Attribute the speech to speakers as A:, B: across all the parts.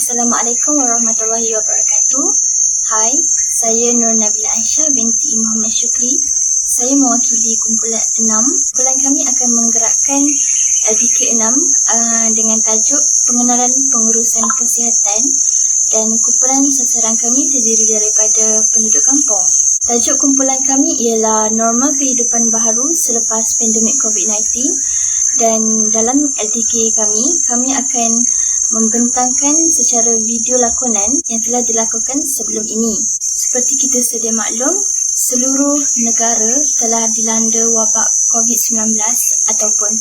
A: Assalamualaikum warahmatullahi wabarakatuh. Hai, saya Nur Nabila Aisyah binti Muhammad Syukri. Saya mewakili kumpulan 6. Kumpulan kami akan menggerakkan LDK 6 dengan tajuk pengenalan pengurusan kesihatan, dan kumpulan sasaran kami terdiri daripada penduduk kampung. Tajuk kumpulan kami ialah norma kehidupan baharu selepas pandemik COVID-19, dan dalam LDK kami akan membentangkan secara video lakonan yang telah dilakukan sebelum ini. Seperti kita sedia maklum, seluruh negara telah dilanda wabak COVID-19 ataupun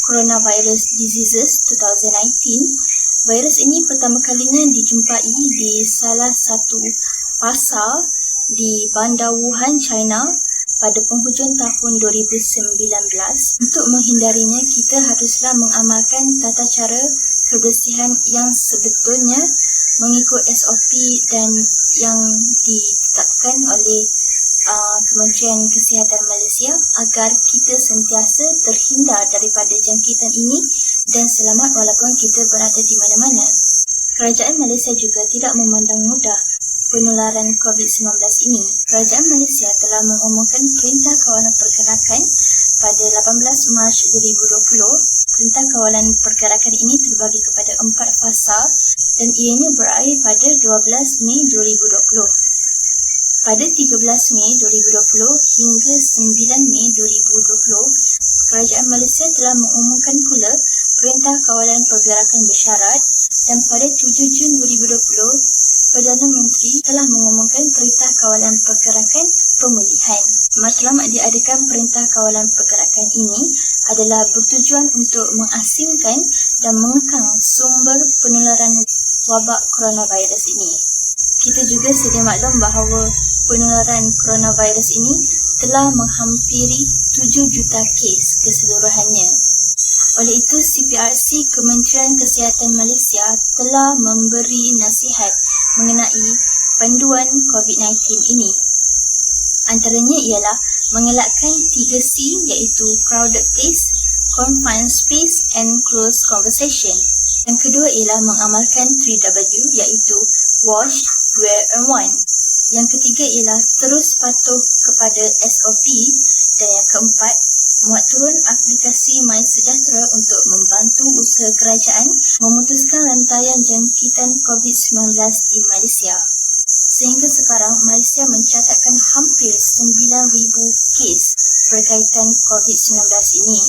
A: Coronavirus Diseases 2019. Virus ini pertama kalinya dijumpai di salah satu pasar di bandar Wuhan, China pada penghujung tahun 2019. Untuk menghindarinya, kita haruslah mengamalkan tata cara kebersihan yang sebetulnya mengikut SOP dan yang ditetapkan oleh Kementerian Kesihatan Malaysia agar kita sentiasa terhindar daripada jangkitan ini dan selamat walaupun kita berada di mana-mana. Kerajaan Malaysia juga tidak memandang mudah penularan COVID-19 ini. Kerajaan Malaysia telah mengumumkan Perintah Kawalan Pergerakan pada 18 Mac 2020. Perintah Kawalan Pergerakan ini terbagi kepada 4 fasa dan ianya berakhir pada 12 Mei 2020. Pada 13 Mei 2020 hingga 9 Mei 2020, Kerajaan Malaysia telah mengumumkan pula Perintah Kawalan Pergerakan Bersyarat, dan pada 7 Jun 2020, Perdana Menteri telah mengumumkan Perintah Kawalan Pergerakan Pemulihan. Matlamat diadakan Perintah Kawalan Pergerakan ini adalah bertujuan untuk mengasingkan dan mengekang sumber penularan wabak coronavirus ini. Kita juga sedia maklum bahawa penularan coronavirus ini telah menghampiri 7 juta kes keseluruhannya. Oleh itu, CPRC Kementerian Kesihatan Malaysia telah memberi nasihat mengenai panduan COVID-19 ini. Antaranya ialah mengelakkan 3C, iaitu crowded place, confined space and close conversation. Yang kedua ialah mengamalkan 3W, iaitu wash, wear and want. Yang ketiga ialah terus patuh kepada SOP, dan yang keempat, muat turun aplikasi MySejahtera untuk membantu usaha kerajaan memutuskan rantaian jangkitan COVID-19 di Malaysia. Sehingga sekarang, Malaysia mencatatkan hampir 9,000 kes berkaitan COVID-19 ini.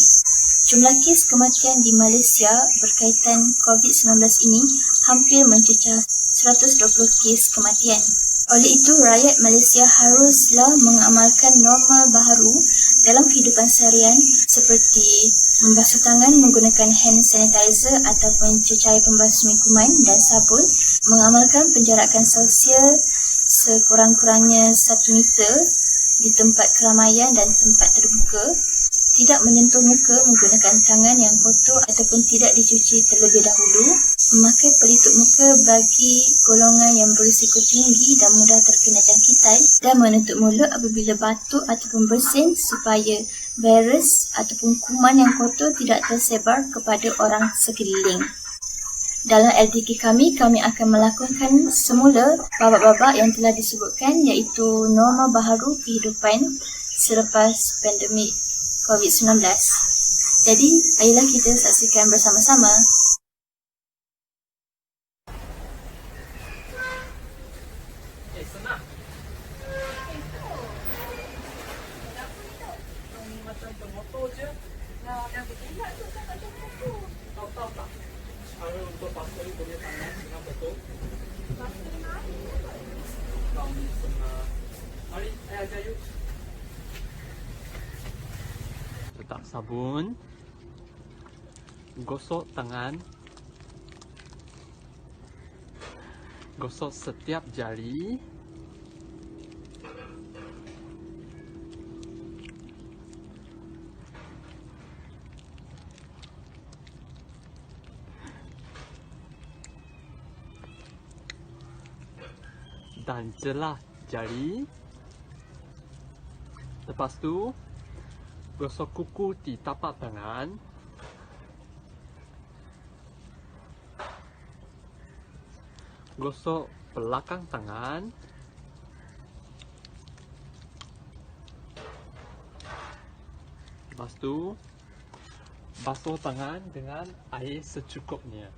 A: Jumlah kes kematian di Malaysia berkaitan COVID-19 ini hampir mencecah 120 kes kematian. Oleh itu, rakyat Malaysia haruslah mengamalkan norma baharu dalam kehidupan seharian seperti membasuh tangan menggunakan hand sanitizer ataupun cecair pembasmi kuman dan sabun, mengamalkan penjarakan sosial sekurang-kurangnya 1 meter di tempat keramaian dan tempat terbuka, tidak menyentuh muka menggunakan tangan yang kotor ataupun tidak dicuci terlebih dahulu, memakai pelitup muka bagi golongan yang berisiko tinggi dan mudah terkena jangkitan, dan menutup mulut apabila batuk ataupun bersin supaya virus ataupun kuman yang kotor tidak tersebar kepada orang sekeliling. Dalam LDK kami akan melakukan semula babak-babak yang telah disebutkan, iaitu norma baharu kehidupan selepas pandemik COVID-19. Jadi, ayolah kita saksikan bersama-sama.
B: Senang. Macam bermotor je. Yang terlihat tu kan macam motor. Tahu tak? Cara untuk pakai boleh tangan dengan betul. Kami senang. Mari, saya ajar you. Letak sabun. Gosok tangan. Gosok setiap jari. Dan jelah jari. Lepas tu, gosok kuku di tapak tangan. gosok belakang tangan. Lepas tu basuh tangan dengan air secukupnya.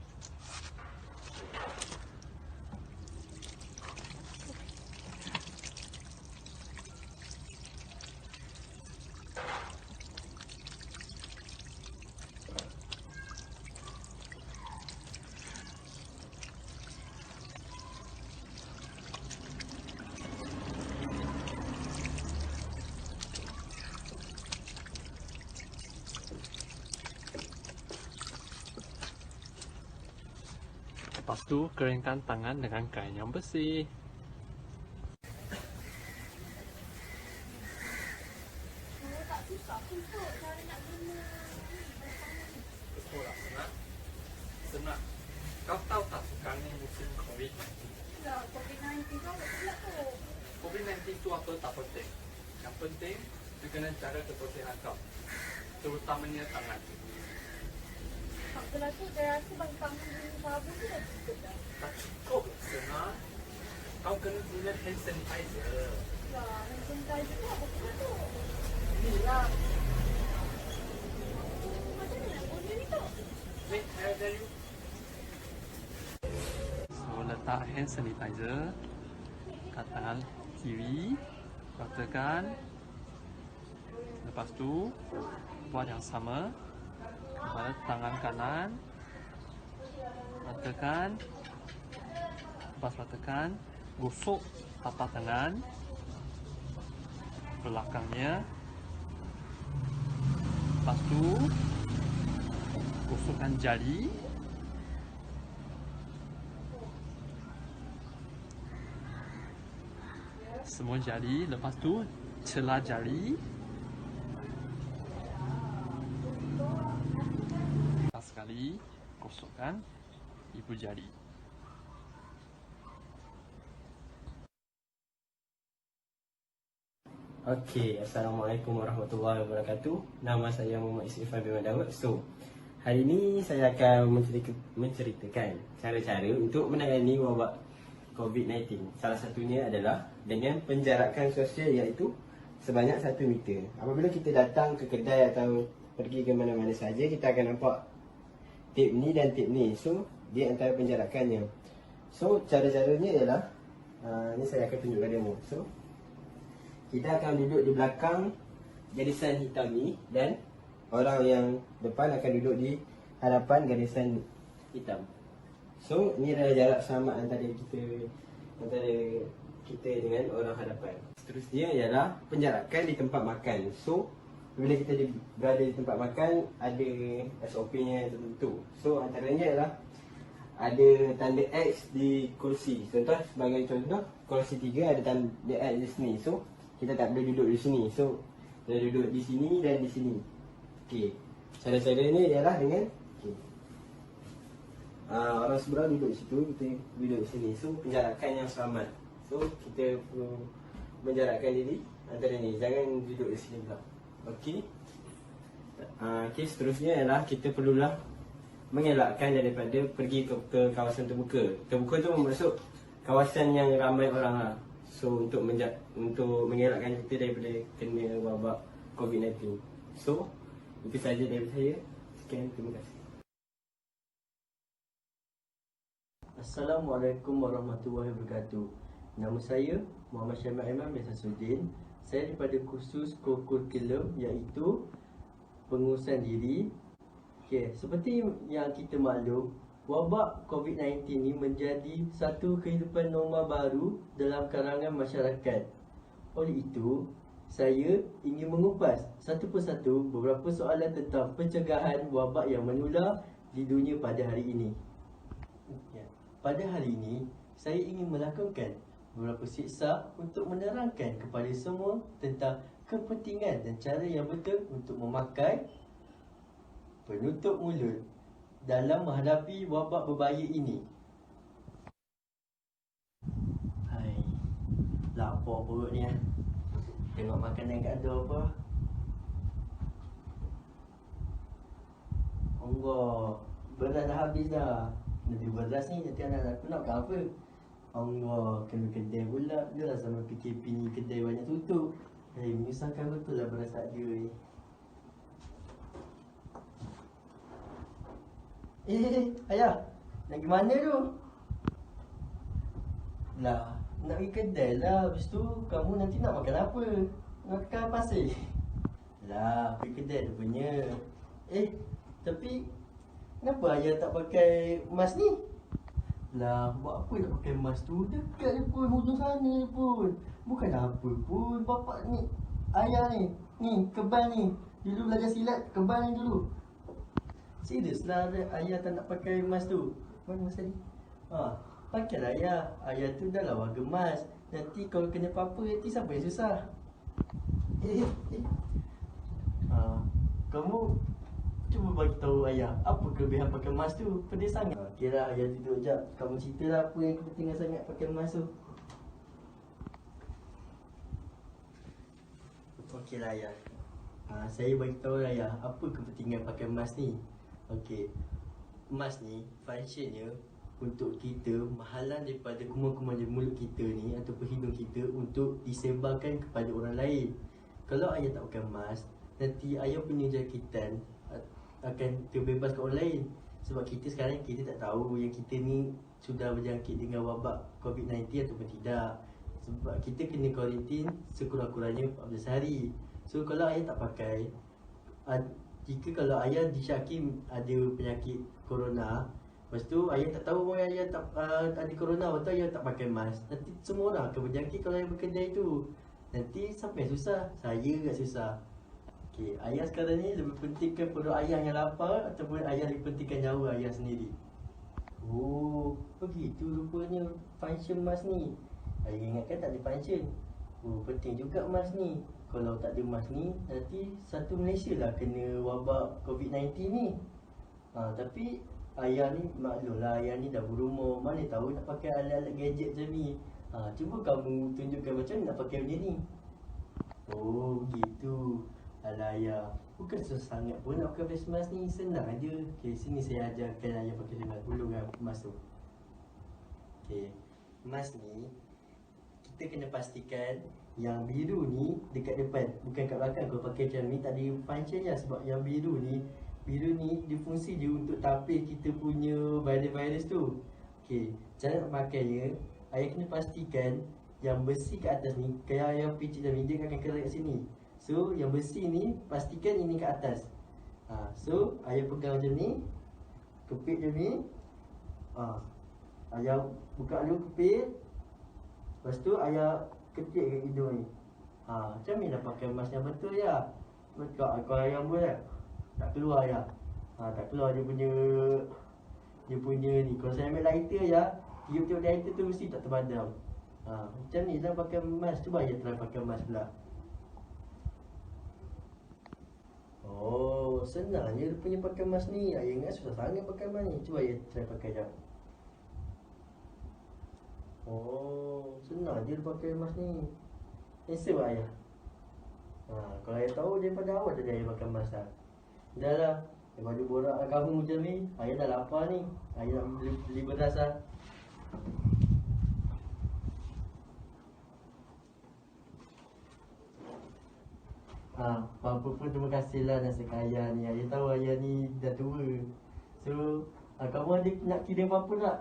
B: Lepas tu keringkan tangan dengan kain yang bersih. Betul lah, senang. Senang. Kau tahu tak sekarang ni musim COVID?
A: Ya, COVID-19 kan pula tu.
B: COVID-19 tu apa tak penting. Yang penting, dia kena jaga kebersihan kau. Terutamanya tangan.
A: Tak belah tu, saya rasa bang tangan ni sabun tu dah cukup dah.
B: Tak cukup, senang. Kau kena guna hand sanitizer.
A: Ya, hand sanitizer tu apa pula tu?
B: Inilah.
A: Macam mana nak guna ni tu?
B: Wait, I tell you. So, letak hand sanitizer kat tangan kiri. Ratakan. Lepas tu, buat yang sama pada tangan kanan. Ratakan. Lepas ratakan, gosok tapak tangan belakangnya. Lepas tu, gosokkan jari. Semua jari. Lepas tu, celah jari. Last sekali, gosokkan ibu jari.
C: Okey, Assalamualaikum warahmatullahi wabarakatuh. Nama saya Muhammad Isrifan bin Dawud. So, hari ini saya akan menceritakan cara-cara untuk menangani wabak COVID-19. Salah satunya adalah dengan penjarakan sosial, iaitu sebanyak 1 meter. Apabila kita datang ke kedai atau pergi ke mana-mana saja, kita akan nampak tip ni dan tip ni. So, dia antara penjarakannya. So, cara-caranya ialah ni saya akan tunjukkan demo. So, kita akan duduk di belakang garisan hitam ni dan orang yang depan akan duduk di hadapan garisan hitam. So, ini adalah jarak selamat antara kita dengan orang hadapan. Seterusnya ialah penjarakan di tempat makan. So, bila kita berada di tempat makan, ada SOP-nya tertentu. So, antaranya ialah ada tanda X di kursi. Sebagai contoh, kursi 3 ada tanda X di sini. So, kita tak boleh duduk di sini. So, kita duduk di sini dan di sini. Okey. Cara-cara ni ialah dengan orang seberang duduk di situ, kita duduk di sini. So, penjarakan yang selamat. So, kita perlu menjarakkan diri antara ni. Jangan duduk di sini pula. Okey. Okey, seterusnya ialah kita perlulah mengelakkan daripada pergi ke kawasan terbuka. Terbuka tu bermaksud kawasan yang ramai orang lah. So, untuk mengelakkan kita daripada kena wabak COVID-19. So, itu sahaja dari saya. Sekian, terima kasih.
D: Assalamualaikum warahmatullahi wabarakatuh. Nama saya Muhammad Syamil Aiman bin Sasuddin. Saya daripada kursus kurikulum iaitu pengurusan diri. Okey, seperti yang kita maklum, wabak COVID-19 ini menjadi satu kehidupan normal baru dalam kalangan masyarakat. Oleh itu, saya ingin mengupas satu persatu beberapa soalan tentang pencegahan wabak yang menular di dunia pada hari ini. Pada hari ini, saya ingin melakukan beberapa siksa untuk menerangkan kepada semua tentang kepentingan dan cara yang betul untuk memakai penutup mulut dalam menghadapi wabak berbahaya ini. Hai, lapar perut ni ah. Tengok makanan kat ada apa. Allah, beras dah habis dah. Nanti beras ni nanti anak aku nak apa? Allah, kena kedai pula. Dia lah sama PKP ni kedai banyak tutup. Menyusahkan betul lah berasak dia ni. Ayah, nak pergi mana tu? Lah, nak pergi kedai lah. Lepas tu, kamu nanti nak makan apa? Nak makan pasir? Lah, pergi kedai tu punya. Tapi kenapa ayah tak pakai mask ni? Lah, buat apa nak pakai mask tu? Dekat je pun, hujung sana pun. Bukan apa pun, bapak ni, ayah ni, kebal ni. Dulu belajar silat, kebal ni dulu. Serius lah ayah tak nak pakai mask tu. Mana mask tadi? Pakailah ayah. Ayah tu dah lah warga mask. Nanti kalau kena apa-apa, nanti siapa yang susah? Kamu cuba bagi tahu ayah apa kelebihan pakai mask tu. Pedih sangat. Okey lah, ayah duduk sekejap. Kamu ceritalah apa yang kepentingan sangat pakai mask tu. Okey lah ayah. Saya bagi tahu lah ayah apa kepentingan pakai mask ni. Okey. Mask ni functionnya untuk kita menghalang daripada kuman-kuman di mulut kita ni ataupun hidung kita untuk disebarkan kepada orang lain. Kalau ayah tak pakai mask, nanti ayah punya jangkitan akan terbebas ke orang lain. Sebab kita sekarang kita tak tahu yang kita ni sudah berjangkit dengan wabak COVID-19 ataupun tidak. Sebab kita kena kuarantin sekurang-kurangnya 14 hari. So kalau ayah tak pakai, jika kalau ayah disyaki ada penyakit corona, lepas tu ayah tak tahu pun ayah tak ada corona, atau ayah tak pakai mask, nanti semua orang akan berjangkit kalau ayah berkedai tu. Nanti siapa yang susah? Saya agak susah. Okey, ayah sekarang ni lebih pentingkan perut ayah yang lapar ataupun ayah lebih pentingkan nyawa ayah sendiri? Oh, begitu rupanya function mask ni. Ayah ingatkan tak ada function. Oh, penting juga mask ni. Kalau tak ada mask ni, nanti satu Malaysia lah kena wabak COVID-19 ni. Tapi ayah ni maklumlah, ayah ni dah berumur, mana tahu nak pakai alat-alat gadget macam ni. Cuba kamu tunjukkan macam mana nak pakai benda ni. Oh, gitu. Alah ayah, bukan susah sangat pun nak pakai face mask ni, senang aja. Okay, sini saya ajarkan ayah pakai face mask. Gulungkan mask tu. Okay, mask ni kita kena pastikan yang biru ni dekat depan, bukan kat belakang. Kalau pakai macam ni tak ada function je. Sebab yang biru ni dia fungsi dia untuk tapis kita punya virus-virus tu. Okay, cara nak pakainya, ayah kena pastikan yang besi kat atas ni, kalau ayah picit dalam dia akan kena kat sini. So yang besi ni pastikan ini kat atas. So ayah pegang macam ni, kepit macam ni. Ayah buka dulu kepit. Lepas tu ayah ketik kat hidung ni. Macam ni dah pakai mask yang betul ya. Kalau ayah buat tak keluar ya. Tak keluar dia punya ni. Kalau saya ambil lighter ya, tiup-tiup lighter tu mesti tak terpadam. Macam ni dah pakai mask. Cuba ayah try pakai mask pula. Oh, senang je dia punya pakai mask ni. Ayah ingat susah sangat pakai mask ni. Cuba ayah try pakai jap. Oh, senang je dia pakai mask ni. Handsome tak ayah? Kalau ayah tahu daripada awal tadi ayah pakai mask dah. Dah lah, daripada borak kamu macam ni, ayah dah lapar ni. Ayah nak beli beras lah. Apa pun terima kasih lah nasi ayah ni. Ayah tahu ayah ni dah tua. So, kamu ada nak kirim apa-apa tak?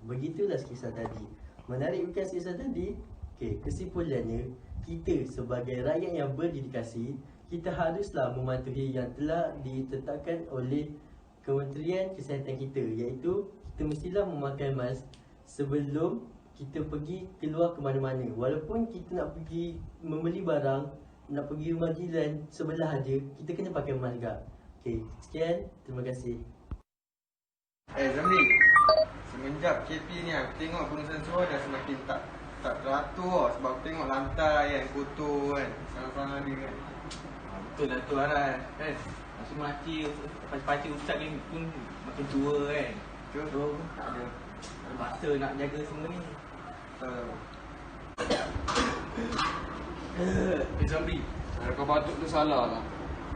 D: Begitulah kisah tadi. Menarik bukan kisah tadi? Okay, kesimpulannya, kita sebagai rakyat yang berdedikasi, kita haruslah mematuhi yang telah ditetapkan oleh Kementerian Kesihatan kita, iaitu kita mestilah memakai mask sebelum kita pergi keluar ke mana-mana. Walaupun kita nak pergi membeli barang, nak pergi rumah jiran sebelah aja, kita kena pakai mask juga. Okay, sekian. Terima kasih.
E: Zamli, semenjak KP ni aku tengok pengurusan suara dah semakin tak teratur. Sebab aku tengok lantai kan, kotor kan, sarang-sarang dia kan.
B: Betul lah tu Aran kan. Masa makcik, pakcik ustaz ni pun makin tua kan. So tak ada masa nak jaga semua ni.
E: Zamli, kau batuk tu salah lah.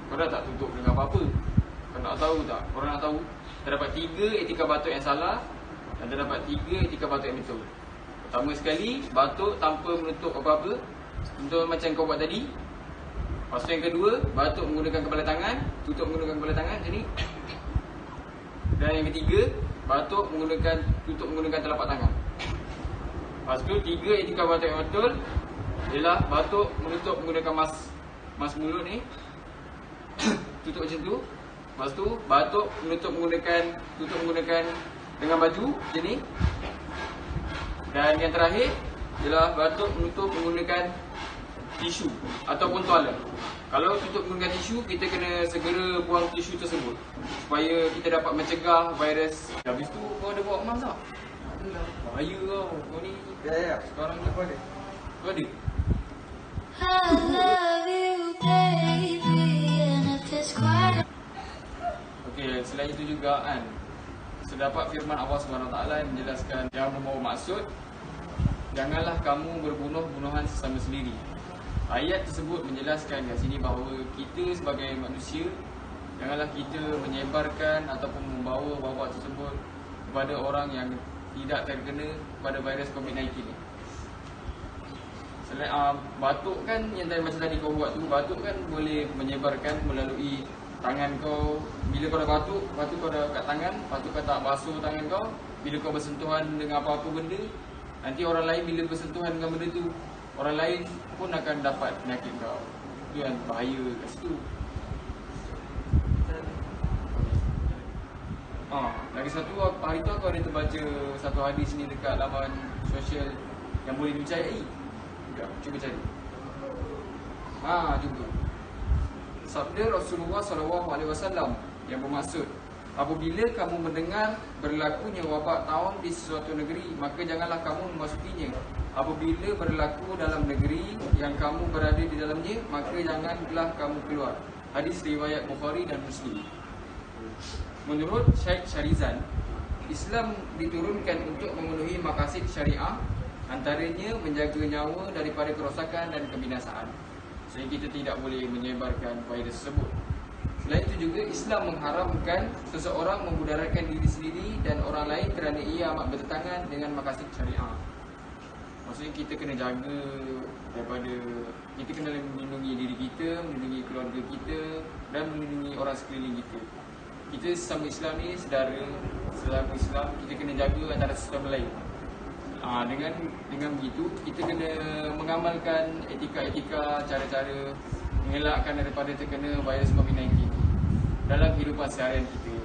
E: Kau dah tak tutup dengan apa-apa. Kau nak tahu tak? Korang nak tahu? Terdapat 3 etika batuk yang salah.
F: Dan terdapat 3 etika batuk yang betul. Pertama sekali, batuk tanpa menutup apa-apa. Contoh macam kau buat tadi. Lepas tu yang kedua, batuk menggunakan kepala tangan, tutup menggunakan kepala tangan macam ni. Dan yang ketiga, batuk tutup menggunakan telapak tangan. Lepas tu 3 etika batuk yang betul ialah batuk menutup menggunakan mas mulut ni. Tutup macam tu. Lepas tu batuk tutup menggunakan dengan baju macam ni. Dan yang terakhir ialah batuk menutup menggunakan tisu ataupun tuala. Kalau tutup menggunakan tisu, kita kena segera buang tisu tersebut supaya kita dapat mencegah virus. Habis tu kau ada bawa mask tak? Adalah. Bahaya kau ni.
E: Ya.
F: Sekarang ni
E: Apa dia?
F: kau ada?
G: I love you, baby, and if it's quiet.
F: Okey, selain itu juga kan, terdapat firman Allah SWT yang menjelaskan yang membawa maksud, janganlah kamu berbunuh-bunuhan sesama sendiri. Ayat tersebut menjelaskan kat sini bahawa kita sebagai manusia, janganlah kita menyebarkan ataupun membawa wabak tersebut kepada orang yang tidak terkena pada virus COVID-19 ni. Selain batuk kan, yang macam tadi kau buat tu, batuk kan boleh menyebarkan melalui tangan kau. Bila kau dah batuk kau dah kat tangan, batuk kau tak basuh tangan kau. Bila kau bersentuhan dengan apa-apa benda, nanti orang lain bila bersentuhan dengan benda tu, orang lain pun akan dapat penyakit kau. Itu yang bahaya kat situ. Lagi satu, hari tu aku ada terbaca satu hadis ni dekat laman sosial yang boleh dipercayai. Cuba cari. Jumpa. Sabda Rasulullah SAW yang bermaksud, apabila kamu mendengar berlakunya wabak taun di sesuatu negeri, maka janganlah kamu memasukinya. Apabila berlaku dalam negeri yang kamu berada di dalamnya, maka janganlah kamu keluar. Hadis riwayat Bukhari dan Muslim. Menurut Syekh Syarizan, Islam diturunkan untuk memenuhi maqasid syariah, antaranya menjaga nyawa daripada kerosakan dan kebinasaan, sehingga kita tidak boleh menyebarkan virus tersebut. Selain itu juga Islam mengharamkan seseorang memudaratkan diri sendiri dan orang lain kerana ia amat bertentangan dengan maqasid syariah. Maksudnya kita kena jaga daripada, kita kena melindungi diri kita, melindungi keluarga kita dan melindungi orang sekeliling kita. Kita sesama Islam ni sesama Islam, kita kena jaga antara satu sama lain. Dengan begitu, kita kena mengamalkan etika-etika, cara-cara mengelakkan daripada terkena virus COVID-19 dalam kehidupan seharian kita.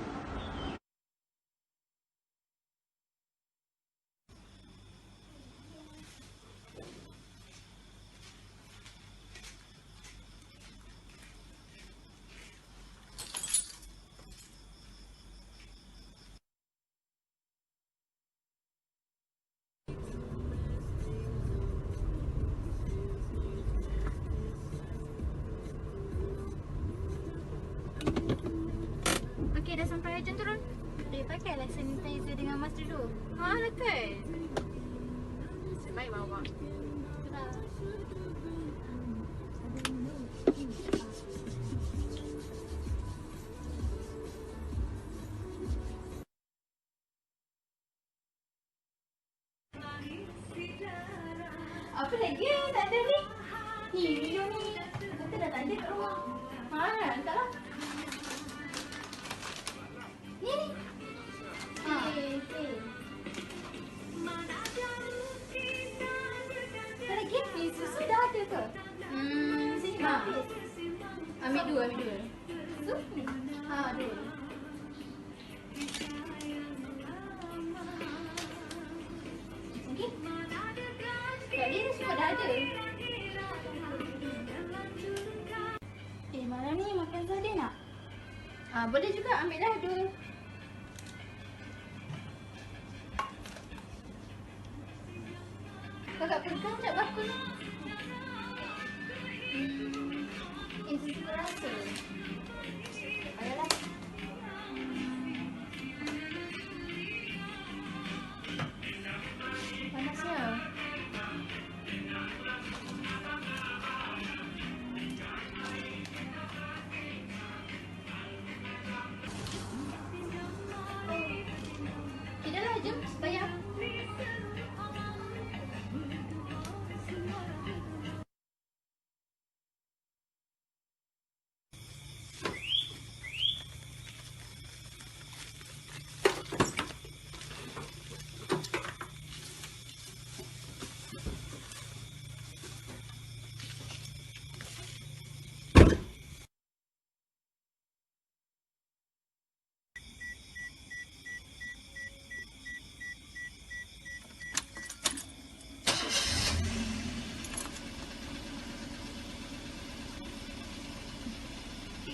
A: Okey, dah sampai Jom turun. Pakailah sanitizer dengan mask dulu. Lah kan?
H: Baik bawa.
A: Apa lagi tak ada ni? Ni video ni. Kita dah tak ada kat rumah. Hantarlah. Ni. Okey. Tak lagi? Ni susu dah ada ke? Sini habis. Ambil dua. Susu ni? Dua. Okey. Kat dia semua dah ada. Malam ni makan sardin tak? Boleh juga, ambil dah dua. Kakak pegang tak bakul ni? Susu rasa. Tak payahlah. Panasnya.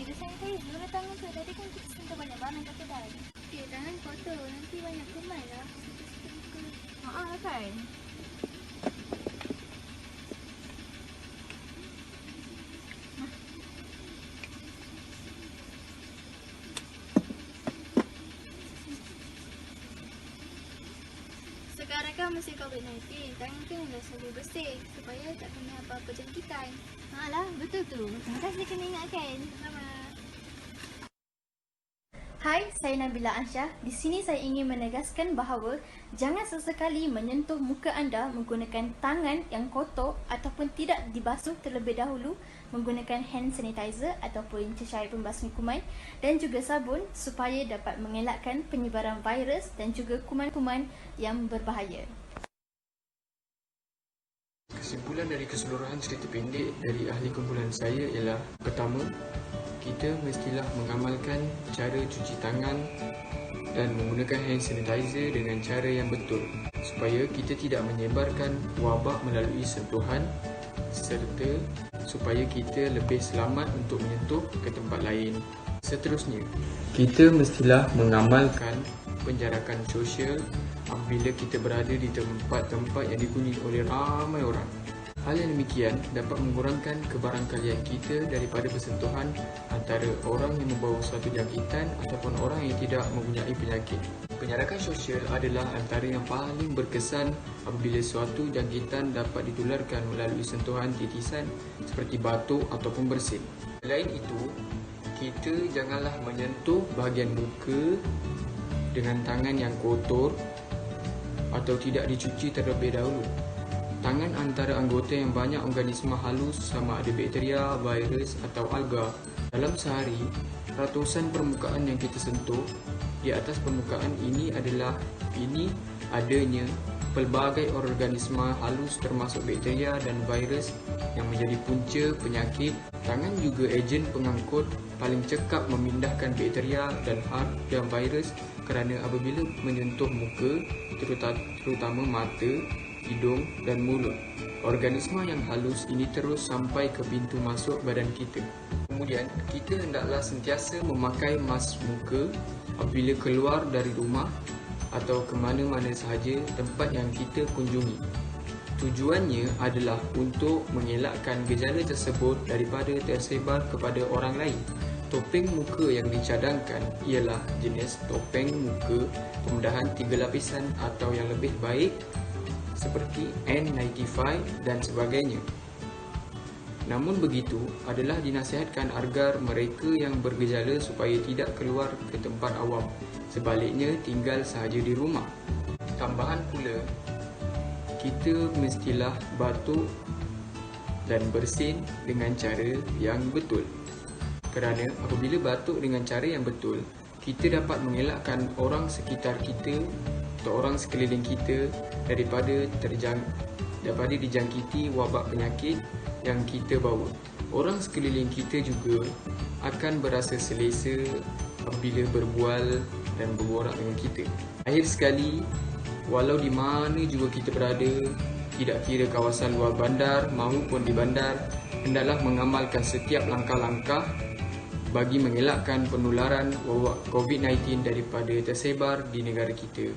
A: ada sanitizer tangan tu. Tadi kan kita sentuh banyak barang kat kedai. Tangan kotor. Nanti banyak kuman lah. Haa kan? Sekarang kan masih COVID-19, tangan kena selalu bersih supaya tak kena apa-apa jangkitan. Alah, betul tu. Terima kena ingatkan. Sama. Hai, saya Nabila Ansyah. Di sini saya ingin menegaskan bahawa jangan sesekali menyentuh muka anda menggunakan tangan yang kotor ataupun tidak dibasuh terlebih dahulu menggunakan hand sanitizer ataupun cecair pembasmi kuman dan juga sabun supaya dapat mengelakkan penyebaran virus dan juga kuman-kuman yang berbahaya.
F: Kesimpulan dari keseluruhan cerita pendek dari ahli kumpulan saya ialah: pertama, kita mestilah mengamalkan cara cuci tangan dan menggunakan hand sanitizer dengan cara yang betul supaya kita tidak menyebarkan wabak melalui sentuhan serta supaya kita lebih selamat untuk menyentuh ke tempat lain. Seterusnya, kita mestilah mengamalkan penjarakan sosial apabila kita berada di tempat-tempat yang dikunjungi oleh ramai orang. Hal yang demikian dapat mengurangkan kebarangkalian kita daripada bersentuhan antara orang yang membawa suatu jangkitan ataupun orang yang tidak mempunyai penyakit. Penjarakan sosial adalah antara yang paling berkesan apabila suatu jangkitan dapat ditularkan melalui sentuhan titisan seperti batuk ataupun bersin. Selain itu, kita janganlah menyentuh bahagian muka dengan tangan yang kotor atau tidak dicuci terlebih dahulu. Tangan antara anggota yang banyak organisma halus sama ada bakteria, virus atau alga. Dalam sehari, ratusan permukaan yang kita sentuh. Di atas permukaan ini adanya pelbagai organisma halus termasuk bakteria dan virus yang menjadi punca penyakit. Tangan juga ejen pengangkut paling cekap memindahkan bakteria dan virus kerana apabila menyentuh muka, terutama mata, hidung dan mulut, organisma yang halus ini terus sampai ke pintu masuk badan kita. Kemudian, kita hendaklah sentiasa memakai mask muka apabila keluar dari rumah atau ke mana-mana sahaja tempat yang kita kunjungi. Tujuannya adalah untuk mengelakkan gejala tersebut daripada tersebar kepada orang lain. Topeng muka yang dicadangkan ialah jenis topeng muka pembedahan 3 lapisan atau yang lebih baik seperti N95 dan sebagainya. Namun begitu, adalah dinasihatkan agar mereka yang bergejala supaya tidak keluar ke tempat awam. Sebaliknya, tinggal sahaja di rumah. Tambahan pula, kita mestilah batuk dan bersin dengan cara yang betul. Kerana apabila batuk dengan cara yang betul, kita dapat mengelakkan orang sekitar kita atau orang sekeliling kita daripada dijangkiti wabak penyakit yang kita bawa. Orang sekeliling kita juga akan berasa selesa apabila berbual dan berborak dengan kita. Akhir sekali, walau di mana juga kita berada, tidak kira kawasan luar bandar maupun di bandar, hendaklah mengamalkan setiap langkah-langkah bagi mengelakkan penularan wabak COVID-19 daripada tersebar di negara kita.